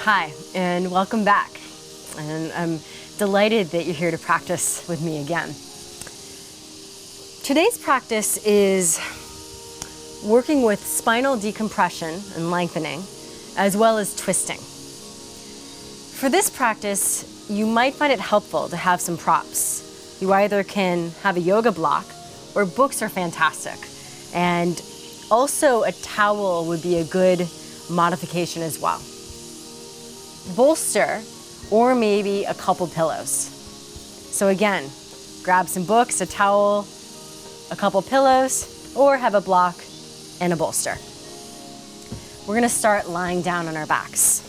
Hi, and welcome back. And I'm delighted that you're here to practice with me again. Today's practice is working with spinal decompression and lengthening, as well as twisting. For this practice, you might find it helpful to have some props. You either can have a yoga block, or books are fantastic. And also a towel would be a good modification as well. Bolster, or maybe a couple pillows. So again, grab some books, a towel, a couple pillows, or have a block and a bolster. We're gonna start lying down on our backs.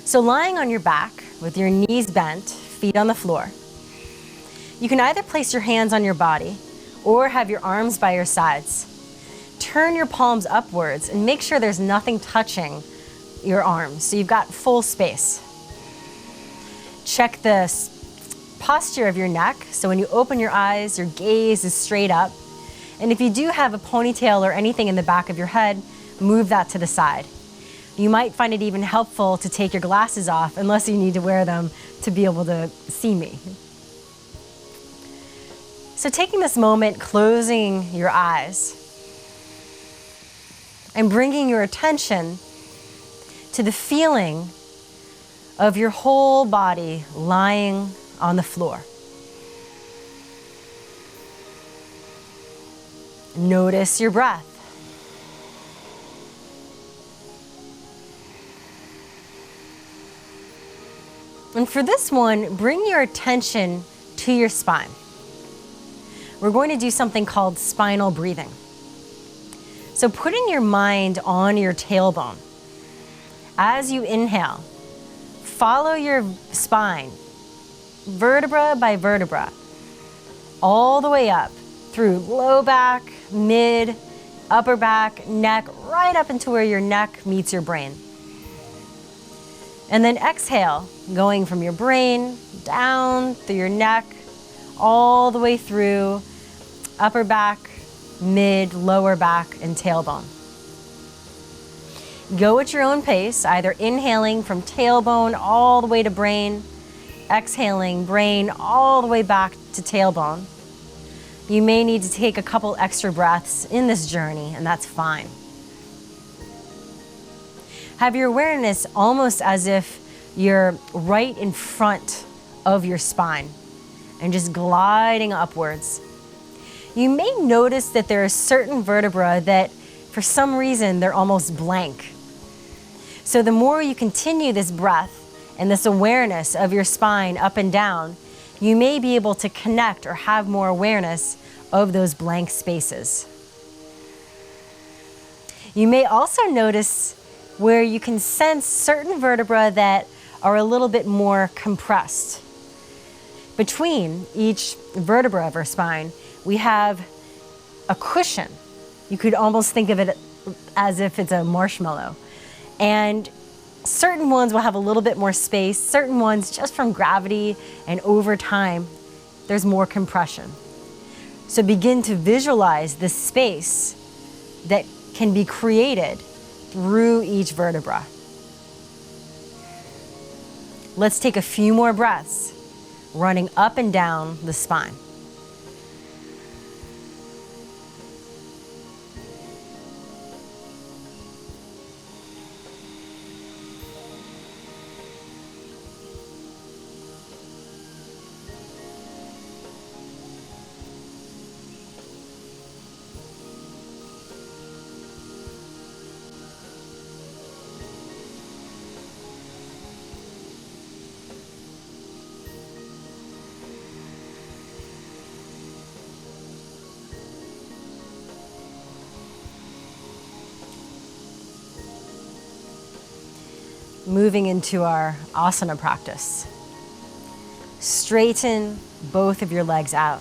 So lying on your back with your knees bent, feet on the floor, you can either place your hands on your body or have your arms by your sides. Turn your palms upwards and make sure there's nothing touching your arms, so you've got full space. Check the posture of your neck, so when you open your eyes, your gaze is straight up. And if you do have a ponytail or anything in the back of your head, move that to the side. You might find it even helpful to take your glasses off, unless you need to wear them to be able to see me. So taking this moment, closing your eyes, and bringing your attention to the feeling of your whole body lying on the floor. Notice your breath. And for this one, bring your attention to your spine. We're going to do something called spinal breathing. So putting your mind on your tailbone. As you inhale, follow your spine, vertebra by vertebra, all the way up through low back, mid, upper back, neck, right up into where your neck meets your brain. And then exhale, going from your brain down through your neck, all the way through upper back, mid, lower back, and tailbone. Go at your own pace, either inhaling from tailbone all the way to brain, exhaling brain all the way back to tailbone. You may need to take a couple extra breaths in this journey, and that's fine. Have your awareness almost as if you're right in front of your spine and just gliding upwards. You may notice that there are certain vertebrae that for some reason they're almost blank. So the more you continue this breath and this awareness of your spine up and down, you may be able to connect or have more awareness of those blank spaces. You may also notice where you can sense certain vertebrae that are a little bit more compressed. Between each vertebra of our spine, we have a cushion. You could almost think of it as if it's a marshmallow. And certain ones will have a little bit more space, certain ones just from gravity and over time, there's more compression. So begin to visualize the space that can be created through each vertebra. Let's take a few more breaths, running up and down the spine. Moving into our asana practice. Straighten both of your legs out.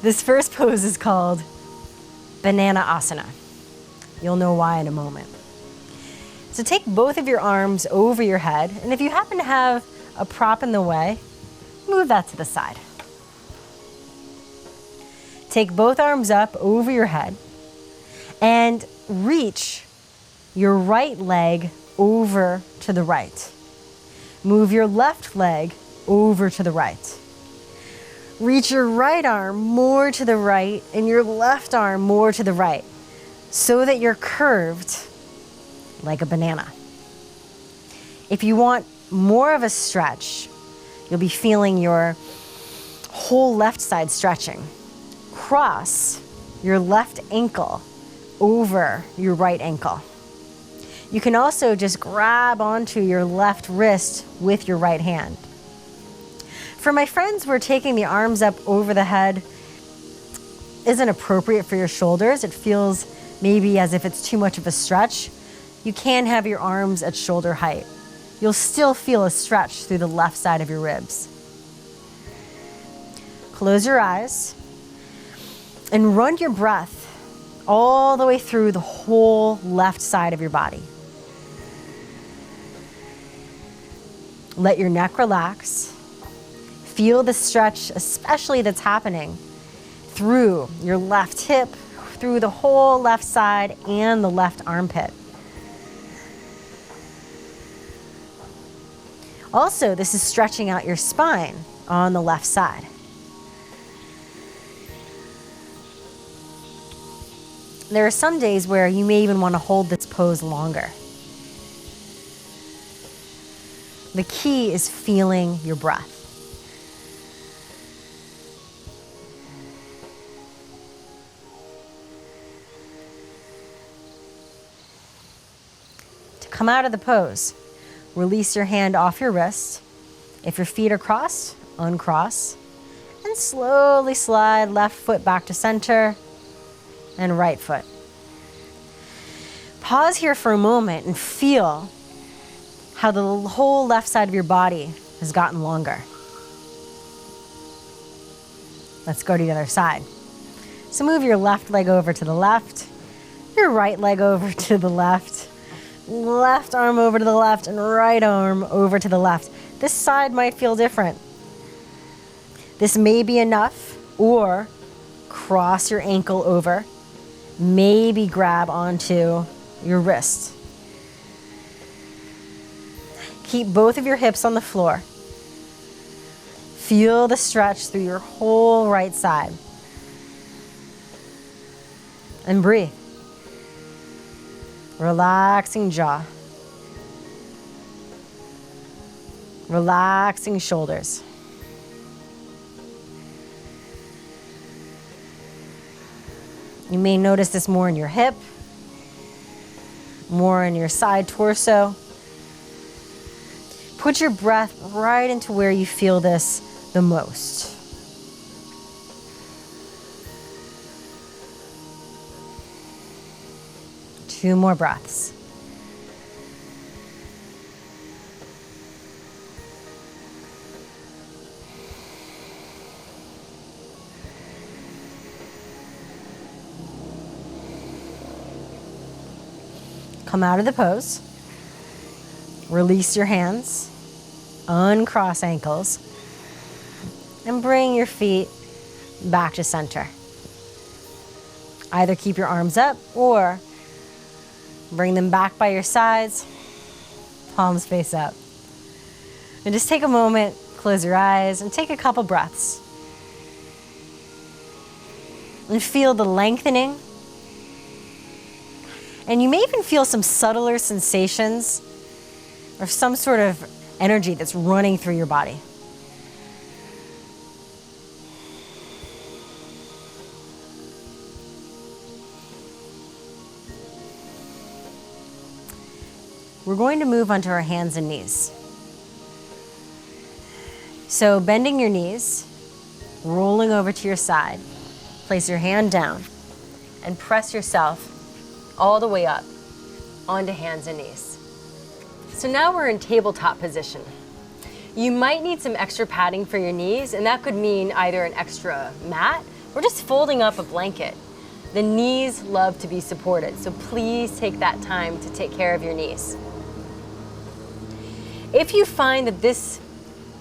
This first pose is called banana asana. You'll know why in a moment. So take both of your arms over your head, and if you happen to have a prop in the way, move that to the side. Take both arms up over your head and reach your right leg over to the right. Move your left leg over to the right. Reach your right arm more to the right and your left arm more to the right so that you're curved like a banana. If you want more of a stretch, you'll be feeling your whole left side stretching. Cross your left ankle over your right ankle. You can also just grab onto your left wrist with your right hand. For my friends where taking the arms up over the head isn't appropriate for your shoulders, it feels maybe as if it's too much of a stretch, you can have your arms at shoulder height. You'll still feel a stretch through the left side of your ribs. Close your eyes and run your breath all the way through the whole left side of your body. Let your neck relax. Feel the stretch, especially that's happening through your left hip, through the whole left side and the left armpit. Also, this is stretching out your spine on the left side. There are some days where you may even want to hold this pose longer. The key is feeling your breath. To come out of the pose, release your hand off your wrist. If your feet are crossed, uncross, and slowly slide left foot back to center and right foot. Pause here for a moment and feel how the whole left side of your body has gotten longer. Let's go to the other side. So move your left leg over to the left, your right leg over to the left, left arm over to the left, and right arm over to the left. This side might feel different. This may be enough, or cross your ankle over, maybe grab onto your wrist. Keep both of your hips on the floor. Feel the stretch through your whole right side. And breathe. Relaxing jaw. Relaxing shoulders. You may notice this more in your hip, more in your side torso. Put your breath right into where you feel this the most. Two more breaths. Come out of the pose. Release your hands. Uncross ankles. And bring your feet back to center. Either keep your arms up or bring them back by your sides, palms face up. And just take a moment, close your eyes, and take a couple breaths. And feel the lengthening. And you may even feel some subtler sensations or some sort of energy that's running through your body. We're going to move onto our hands and knees. So bending your knees, rolling over to your side, place your hand down and press yourself all the way up onto hands and knees. So now we're in tabletop position. You might need some extra padding for your knees, and that could mean either an extra mat or just folding up a blanket. The knees love to be supported, so please take that time to take care of your knees. If you find that this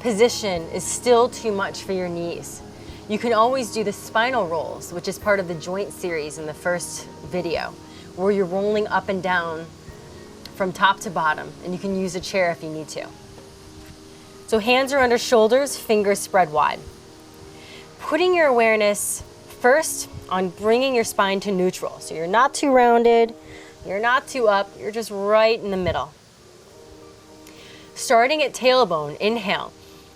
position is still too much for your knees, You can always do the spinal rolls, which is part of the joint series in the first video, where you're rolling up and down from top to bottom, and you can use a chair if you need to. So hands are under shoulders, fingers spread wide. Putting your awareness first on bringing your spine to neutral. So you're not too rounded, you're not too up, you're just right in the middle. Starting at tailbone, inhale.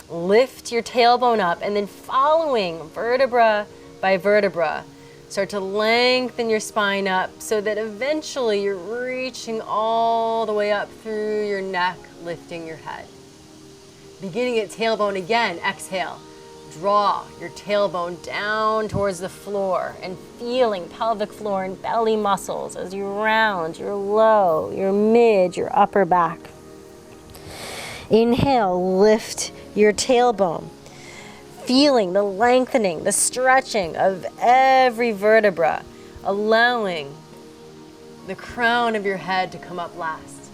Lift your tailbone up, and then following vertebra by vertebra, start to lengthen your spine up so that eventually you're reaching all the way up through your neck, lifting your head. Beginning at tailbone again, exhale. Draw your tailbone down towards the floor and feeling pelvic floor and belly muscles as you round your low, your mid, your upper back. Inhale, lift your tailbone, feeling the lengthening, the stretching of every vertebra, allowing the crown of your head to come up last.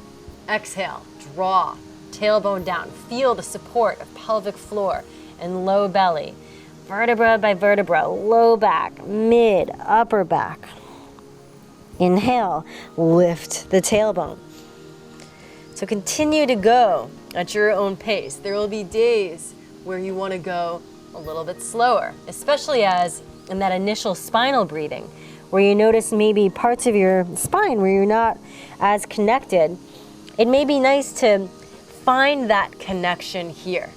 Exhale, draw, tailbone down. Feel the support of pelvic floor and low belly, vertebra by vertebra, low back, mid, upper back. Inhale, lift the tailbone. So continue to go at your own pace. There will be days where you want to go a little bit slower, especially as in that initial spinal breathing, where you notice maybe parts of your spine where you're not as connected. It may be nice to find that connection here.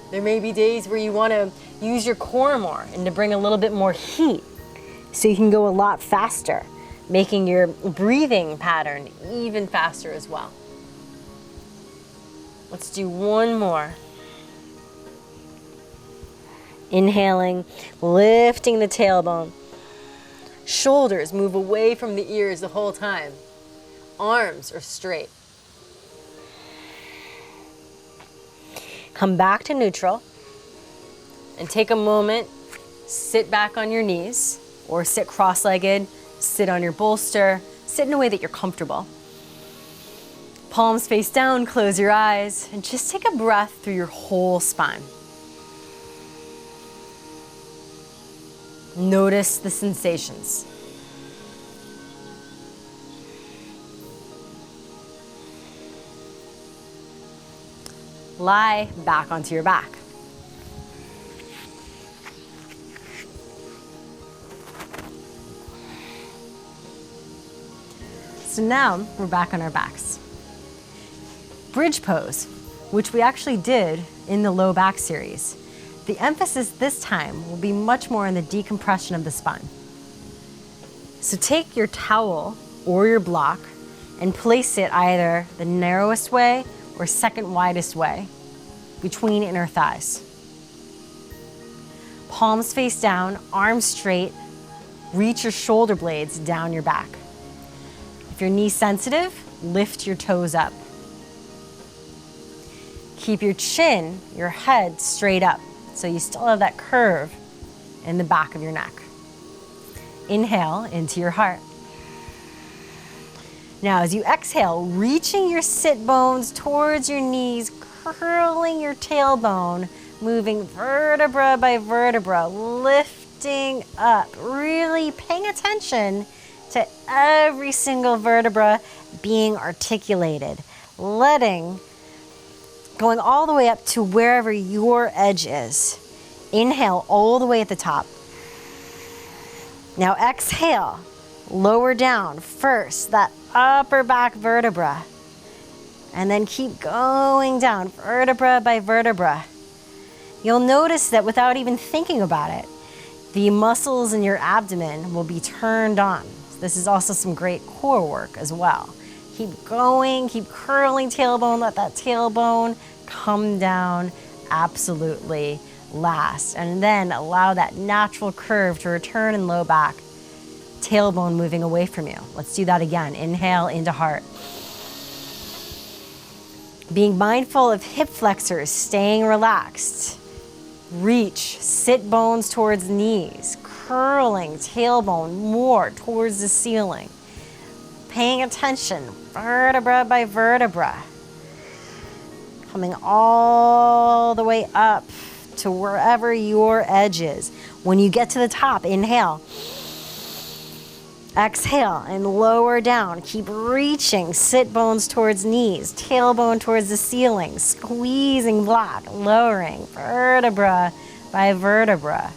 There may be days where you want to use your core more and to bring a little bit more heat so you can go a lot faster, making your breathing pattern even faster as well. Let's do one more. Inhaling, lifting the tailbone. Shoulders move away from the ears the whole time. Arms are straight. Come back to neutral and take a moment, sit back on your knees or sit cross-legged, sit on your bolster, sit in a way that you're comfortable. Palms face down, close your eyes, and just take a breath through your whole spine. Notice the sensations. Lie back onto your back. So now we're back on our backs. Bridge pose, which we actually did in the low back series. The emphasis this time will be much more on the decompression of the spine. So take your towel or your block and place it either the narrowest way or second widest way between inner thighs. Palms face down, arms straight, reach your shoulder blades down your back. If you're knee sensitive, lift your toes up. Keep your chin, your head straight up, so you still have that curve in the back of your neck. Inhale into your heart. Now as you exhale, reaching your sit bones towards your knees, curling your tailbone, moving vertebra by vertebra, lifting up, really paying attention to every single vertebra being articulated, going all the way up to wherever your edge is. Inhale all the way at the top. Now exhale, lower down first, that upper back vertebra, and then keep going down vertebra by vertebra. You'll notice that without even thinking about it, the muscles in your abdomen will be turned on. This is also some great core work as well. Keep going, keep curling tailbone, let that tailbone come down absolutely last. And then allow that natural curve to return in low back, tailbone moving away from you. Let's do that again. Inhale into heart. Being mindful of hip flexors, staying relaxed. Reach, sit bones towards knees, curling tailbone more towards the ceiling. Paying attention, vertebra by vertebra. Coming all the way up to wherever your edge is. When you get to the top, inhale. Exhale and lower down. Keep reaching. Sit bones towards knees, tailbone towards the ceiling, squeezing block, lowering vertebra by vertebra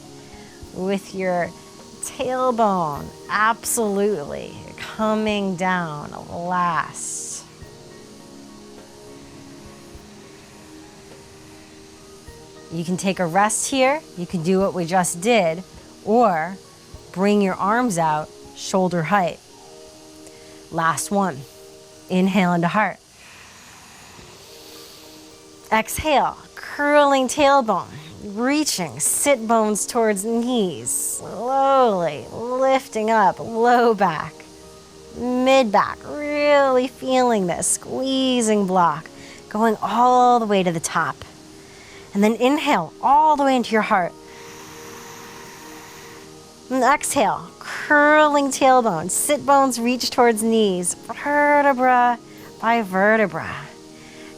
with your tailbone absolutely coming down last. You can take a rest here. You can do what we just did, or bring your arms out shoulder height. Last one. Inhale into heart. Exhale, curling tailbone, reaching, sit bones towards knees, slowly lifting up, low back, mid back, really feeling this, squeezing block, going all the way to the top. And then inhale all the way into your heart. And exhale, curling tailbone, sit bones reach towards knees, vertebra by vertebra.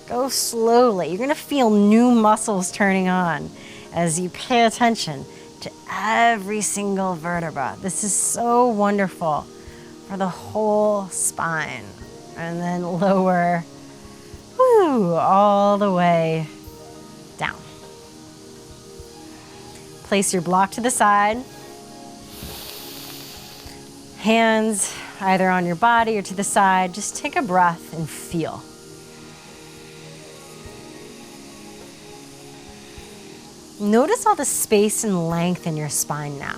Go slowly. You're gonna feel new muscles turning on as you pay attention to every single vertebra. This is so wonderful for the whole spine. And then lower, all the way down. Place your block to the side. Hands either on your body or to the side. Just take a breath and feel. Notice all the space and length in your spine now.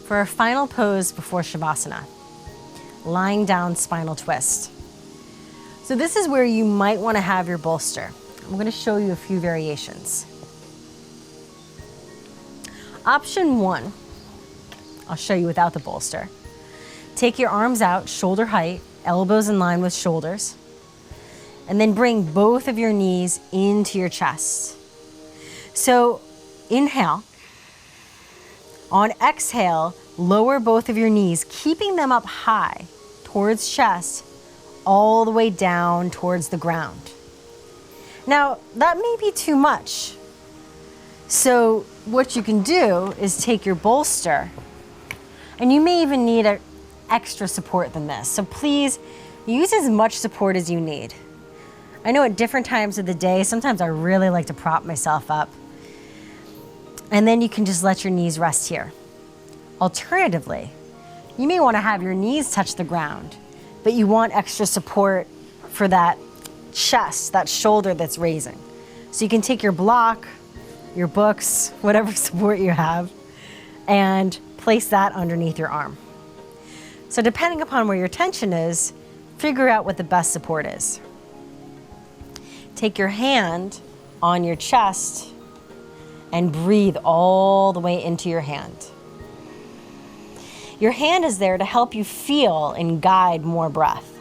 For our final pose before Savasana, lying down spinal twist. So this is where you might want to have your bolster. I'm going to show you a few variations. Option 1, I'll show you without the bolster. Take your arms out, shoulder height, elbows in line with shoulders, and then bring both of your knees into your chest. So inhale. On exhale, lower both of your knees, keeping them up high towards chest, all the way down towards the ground. Now, that may be too much. So what you can do is take your bolster, and you may even need an extra support than this. So please use as much support as you need. I know at different times of the day, sometimes I really like to prop myself up. And then you can just let your knees rest here. Alternatively, you may want to have your knees touch the ground, but you want extra support for that chest, that shoulder that's raising. So you can take your block, your books, whatever support you have, and place that underneath your arm. So depending upon where your tension is, figure out what the best support is. Take your hand on your chest and breathe all the way into your hand. Your hand is there to help you feel and guide more breath.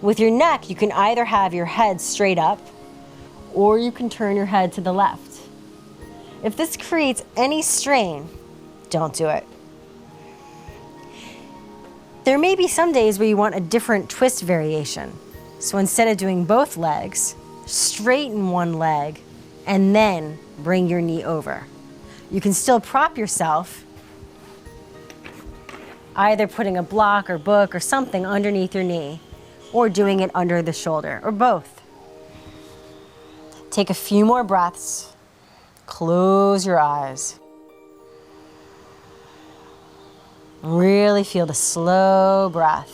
With your neck, you can either have your head straight up or you can turn your head to the left. If this creates any strain, don't do it. There may be some days where you want a different twist variation. So instead of doing both legs, straighten one leg and then bring your knee over. You can still prop yourself, either putting a block or book or something underneath your knee, or doing it under the shoulder, or both. Take a few more breaths. Close your eyes. Really feel the slow breath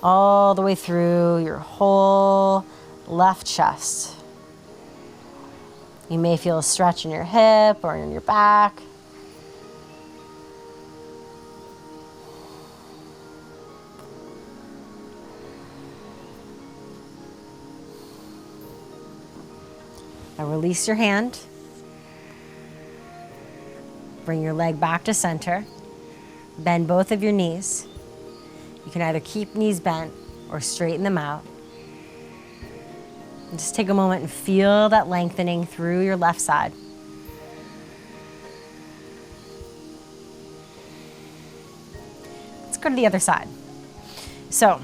all the way through your whole left chest. You may feel a stretch in your hip or in your back. Now release your hand. Bring your leg back to center. Bend both of your knees. You can either keep knees bent or straighten them out. And just take a moment and feel that lengthening through your left side. go to the other side. So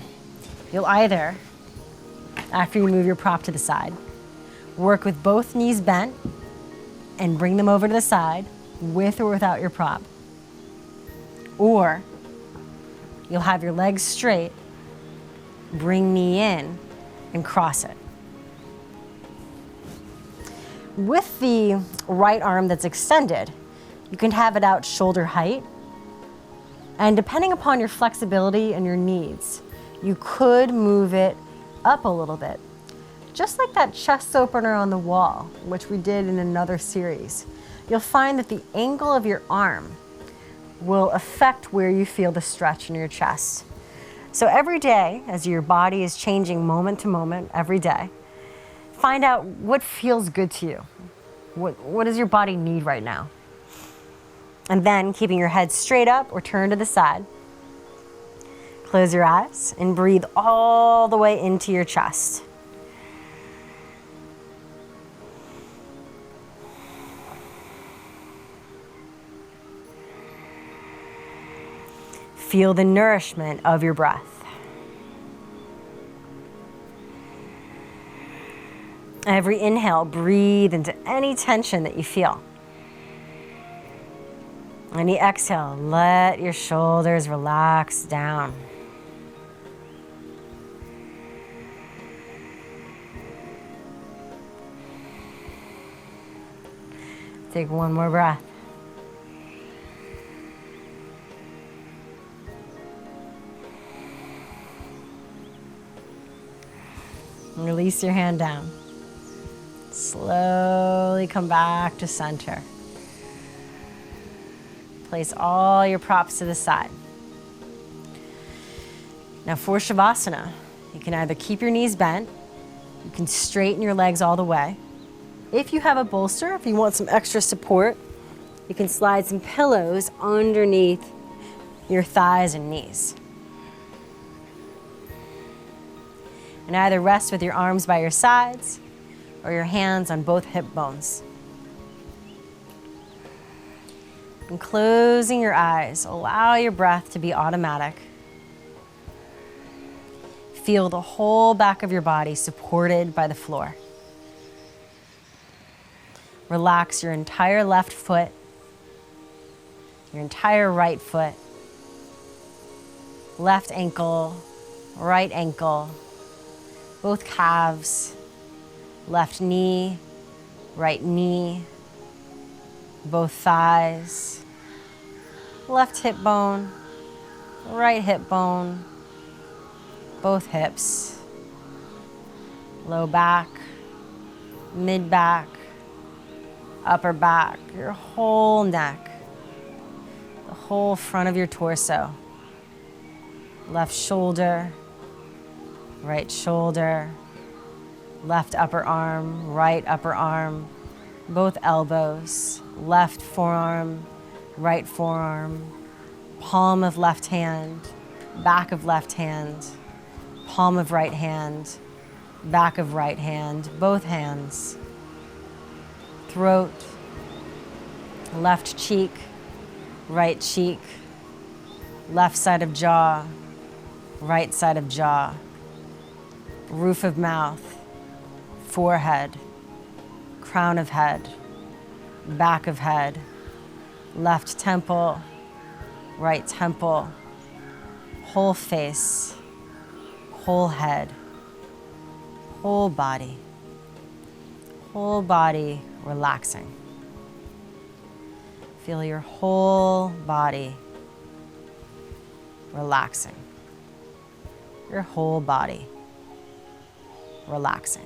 you'll either, after you move your prop to the side, work with both knees bent and bring them over to the side with or without your prop. Or you'll have your legs straight, bring knee in, and cross it. With the right arm that's extended, you can have it out shoulder height. And depending upon your flexibility and your needs, you could move it up a little bit. Just like that chest opener on the wall, which we did in another series. You'll find that the angle of your arm will affect where you feel the stretch in your chest. So every day, as your body is changing moment to moment, every day, find out what feels good to you. What does your body need right now? And then keeping your head straight up or turned to the side, close your eyes and breathe all the way into your chest. Feel the nourishment of your breath. Every inhale, breathe into any tension that you feel. Any exhale, let your shoulders relax down. Take one more breath. Release your hand down. Slowly come back to center. Place all your props to the side. Now for Savasana, you can either keep your knees bent, you can straighten your legs all the way. If you have a bolster, if you want some extra support, you can slide some pillows underneath your thighs and knees. And either rest with your arms by your sides or your hands on both hip bones. And closing your eyes, allow your breath to be automatic. Feel the whole back of your body supported by the floor. Relax your entire left foot, your entire right foot, left ankle, right ankle, both calves, left knee, right knee, both thighs, left hip bone, right hip bone, both hips, low back, mid back, upper back, your whole neck, the whole front of your torso, left shoulder, right shoulder, left upper arm, right upper arm, both elbows, left forearm, right forearm, palm of left hand, back of left hand, palm of right hand, back of right hand, both hands, throat, left cheek, right cheek, left side of jaw, right side of jaw, roof of mouth, forehead, crown of head, back of head, left temple, right temple, whole face, whole head, whole body relaxing. Feel your whole body relaxing. Your whole body relaxing.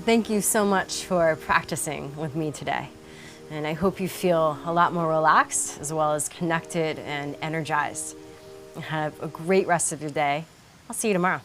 Thank you so much for practicing with me today. And I hope you feel a lot more relaxed as well as connected and energized. Have a great rest of your day. I'll see you tomorrow.